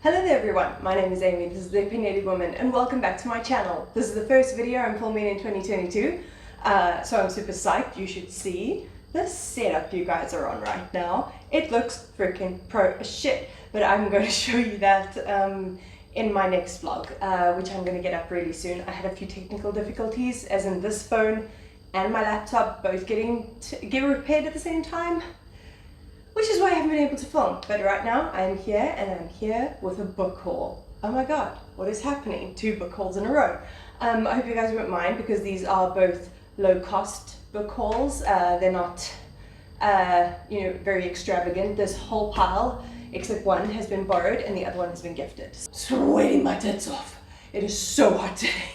Hello there everyone, my name is Amy, this is the Opinionated Woman, and welcome back to my channel. This is the first video I'm filming in 2022, so I'm super psyched. You should see the setup you guys are on right now. It looks freaking pro as shit, but I'm going to show you that in my next vlog, which I'm going to get up really soon. I had a few technical difficulties, as in this phone and my laptop both get repaired at the same time, which is why I haven't been able to film. But right now I'm here, and I'm here with a book haul. Oh my god, what is happening? 2 book hauls in a row. I hope you guys won't mind, because these are both low cost book hauls. They're not very extravagant. This whole pile, except one, has been borrowed and the other one has been gifted. Sweating my tits off. It is so hot today.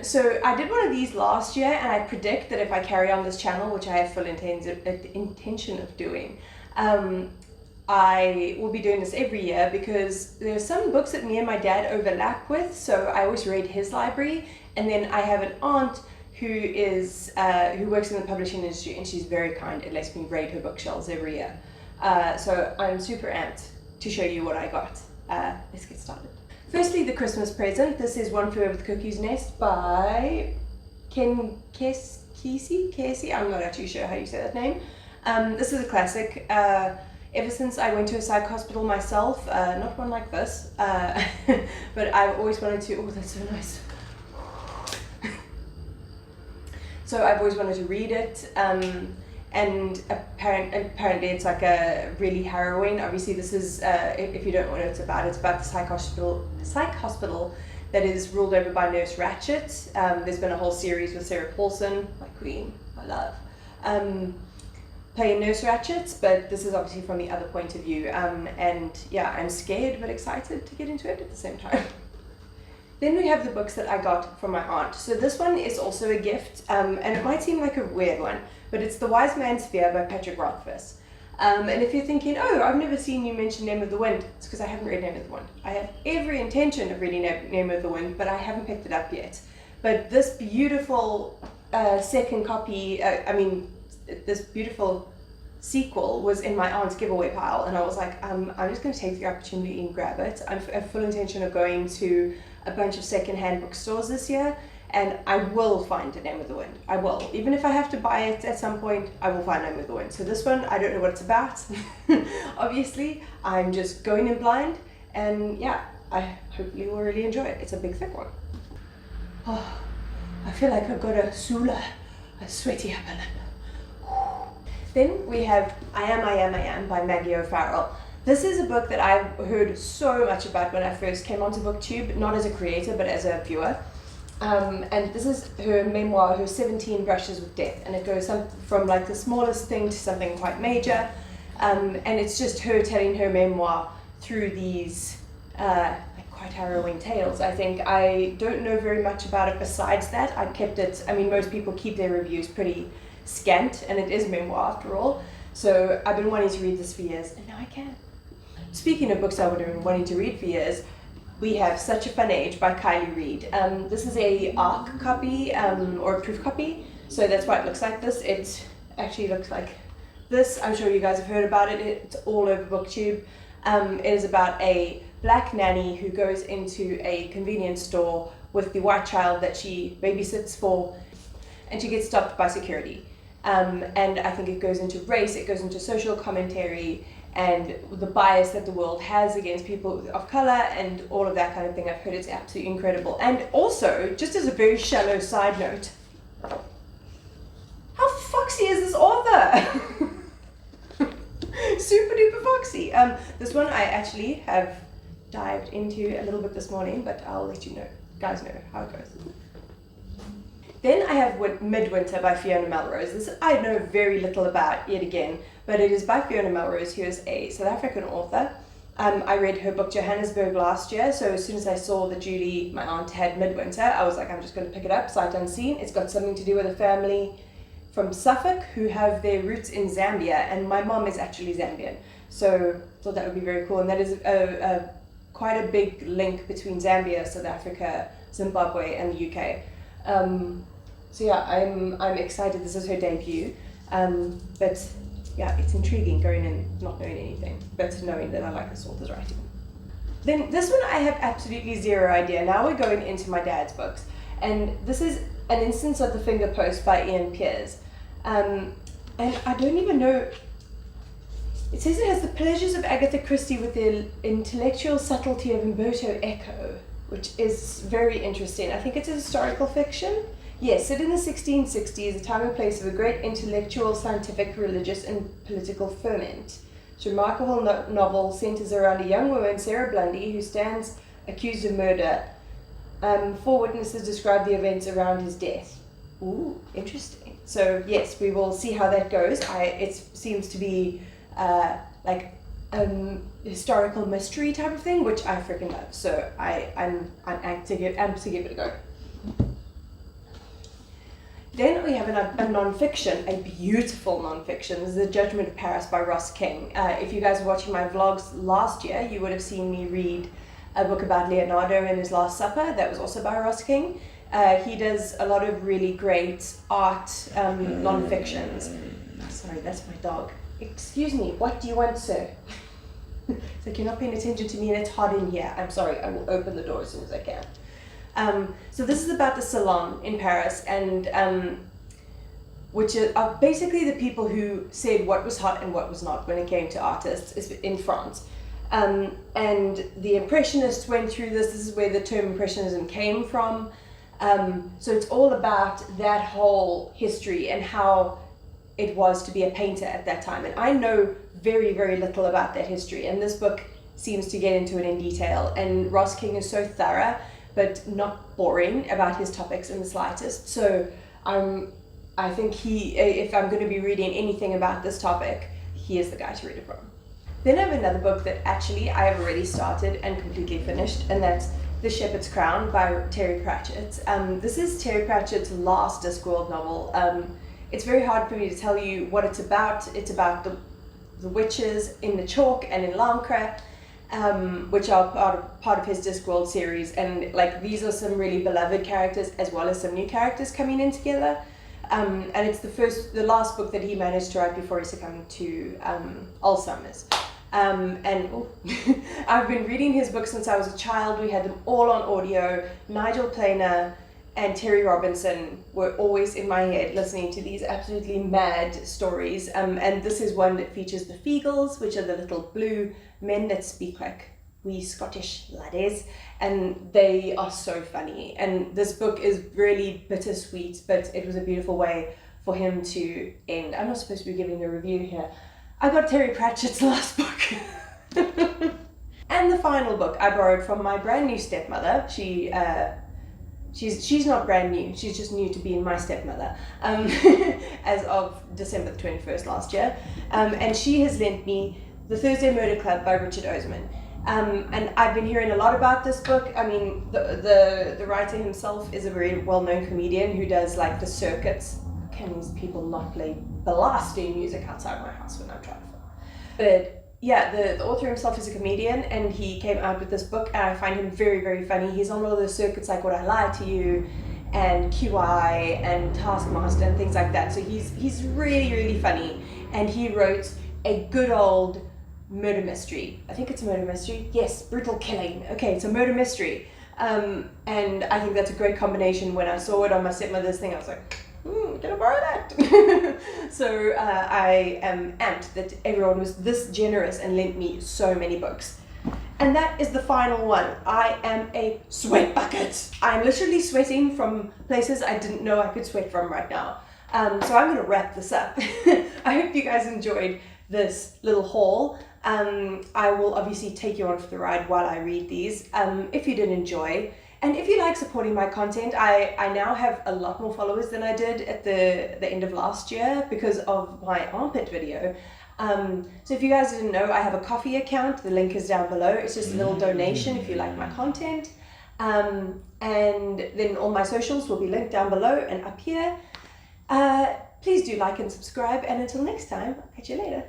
So I did one of these last year, and I predict that if I carry on this channel, which I have full intention of doing, I will be doing this every year, because there's some books that me and my dad overlap with, so I always read his library. And then I have an aunt who works in the publishing industry, and she's very kind and lets me raid her bookshelves every year. So I'm super amped to show you what I got. Let's get started. Firstly, the Christmas present. This is One Flew Over the Cuckoo's Nest by Kofi. I'm not actually sure how you say that name. This is a classic. Ever since I went to a psych hospital myself, not one like this, but I've always wanted to, oh that's so nice. So I've always wanted to read it, and apparently it's like a really harrowing. Obviously this is, if you don't know what it's about the psych hospital that is ruled over by Nurse Ratched. There's been a whole series with Sarah Paulson, my queen, my love, playing Nurse Ratched, but this is obviously from the other point of view. And yeah, I'm scared but excited to get into it at the same time. Then we have the books that I got from my aunt. So this one is also a gift, and it might seem like a weird one, but it's The Wise Man's Fear by Patrick Rothfuss. And if you're thinking, oh, I've never seen you mention Name of the Wind, it's because I haven't read Name of the Wind. I have every intention of reading Name of the Wind, but I haven't picked it up yet. But this beautiful second copy, this beautiful sequel was in my aunt's giveaway pile, and I was like, I'm just going to take the opportunity and grab it. I have full intention of going to a bunch of secondhand bookstores this year, and I will find the Name of the Wind. I will. Even if I have to buy it at some point, I will find Name of the Wind. So this one, I don't know what it's about. Obviously, I'm just going in blind, and yeah, I hopefully will really enjoy it. It's a big thick one. Oh, I feel like I've got a sweaty upper lip. Then we have I Am by Maggie O'Farrell. This is a book that I've heard so much about when I first came onto BookTube, not as a creator, but as a viewer. And this is her memoir, her 17 Brushes with Death, and it goes from like the smallest thing to something quite major. And it's just her telling her memoir through these quite harrowing tales. I think I don't know very much about it besides that. I kept it, most people keep their reviews pretty scant, and it is memoir after all. So I've been wanting to read this for years, and now I can. Speaking of books I've been wanting to read for years, we have Such a Fun Age by Kylie Reid. This is a ARC copy, or a proof copy, so that's why it looks like this. It actually looks like this. I'm sure you guys have heard about it. It's all over BookTube. It is about a black nanny who goes into a convenience store with the white child that she babysits for, and she gets stopped by security. And I think it goes into race, it goes into social commentary, and the bias that the world has against people of color, and all of that kind of thing. I've heard it's absolutely incredible. And also, just as a very shallow side note, how foxy is this author? Super duper foxy. This one I actually have dived into a little bit this morning, but I'll let you guys know how it goes. Then I have Midwinter by Fiona Melrose. This I know very little about yet again, but it is by Fiona Melrose, who is a South African author. I read her book Johannesburg last year, so as soon as I saw that Julie, my aunt, had Midwinter, I was like, I'm just going to pick it up, sight unseen. It's got something to do with a family from Suffolk who have their roots in Zambia, and my mom is actually Zambian, so I thought that would be very cool. And that is quite a big link between Zambia, South Africa, Zimbabwe, and the UK. So yeah, I'm excited. This is her debut, but yeah, it's intriguing going in not knowing anything, but knowing that I like this author's writing. Then this one I have absolutely zero idea. Now we're going into my dad's books, and this is an instance of the Fingerpost by Ian Pearce. And I don't even know. It says it has the pleasures of Agatha Christie with the intellectual subtlety of Umberto Eco, which is very interesting. I think it's a historical fiction. Yes, set in the 1660s, a time and place of a great intellectual, scientific, religious, and political ferment. This remarkable novel centers around a young woman, Sarah Blundy, who stands accused of murder. 4 witnesses describe the events around his death. Ooh, interesting. So yes, we will see how that goes. It seems to be like historical mystery type of thing, which I freaking love. So I'm amped to give it a go. Then we have a non-fiction, a beautiful non-fiction. This is The Judgement of Paris by Ross King. If you guys were watching my vlogs last year, you would have seen me read a book about Leonardo and his Last Supper. That was also by Ross King. He does a lot of really great art non-fictions. Sorry, that's my dog. Excuse me, what do you want, sir? It's like you're not paying attention to me and it's hot in here. I'm sorry, I will open the door as soon as I can. So this is about the salon in Paris, and which are basically the people who said what was hot and what was not when it came to artists in France. And the Impressionists went through this. This is where the term Impressionism came from. So it's all about that whole history and how it was to be a painter at that time. And I know very, very little about that history. And this book seems to get into it in detail. And Ross King is so thorough, but not boring about his topics in the slightest. So I think if I'm going to be reading anything about this topic, he is the guy to read it from. Then I have another book that actually I have already started and completely finished, and that's The Shepherd's Crown by Terry Pratchett. This is Terry Pratchett's last Discworld novel. It's very hard for me to tell you what it's about. It's about the witches in the Chalk and in Lancre, which are part of his Discworld series, and like these are some really beloved characters as well as some new characters coming in together. And it's the last book that he managed to write before he succumbed to Alzheimer's. I've been reading his books since I was a child. We had them all on audio. Nigel Planer and Terry Robinson were always in my head listening to these absolutely mad stories. And this is one that features the Feagles, which are the little blue men that speak like wee Scottish laddies, and they are so funny. And this book is really bittersweet, but it was a beautiful way for him to end. I'm not supposed to be giving a review here. I got Terry Pratchett's last book. And the final book I borrowed from my brand new stepmother. She's not brand new, she's just new to being my stepmother, as of December the 21st last year. And she has lent me The Thursday Murder Club by Richard Osman. And I've been hearing a lot about this book. I mean, the writer himself is a very well-known comedian who does like the circuits. Can these people not play blasting music outside my house when I'm trying to film? But yeah, the author himself is a comedian, and he came out with this book, and I find him very, very funny. He's on all those circuits like Would I Lie to You and QI and Taskmaster and things like that. So he's really, really funny, and he wrote a good old murder mystery. I think it's a murder mystery. Yes, brutal killing. Okay, it's a murder mystery. And I think that's a great combination. When I saw it on my stepmother's thing, I was like, can I borrow that? So I am amped that everyone was this generous and lent me so many books. And that is the final one. I am a sweat bucket. I'm literally sweating from places I didn't know I could sweat from right now. So I'm going to wrap this up. I hope you guys enjoyed this little haul. I will obviously take you on for the ride while I read these, if you did enjoy. And if you like supporting my content, I now have a lot more followers than I did at the end of last year because of my armpit video. So if you guys didn't know, I have a Kofi account. The link is down below. It's just a little donation if you like my content. And then all my socials will be linked down below and up here. Please do like and subscribe. And until next time, I'll catch you later.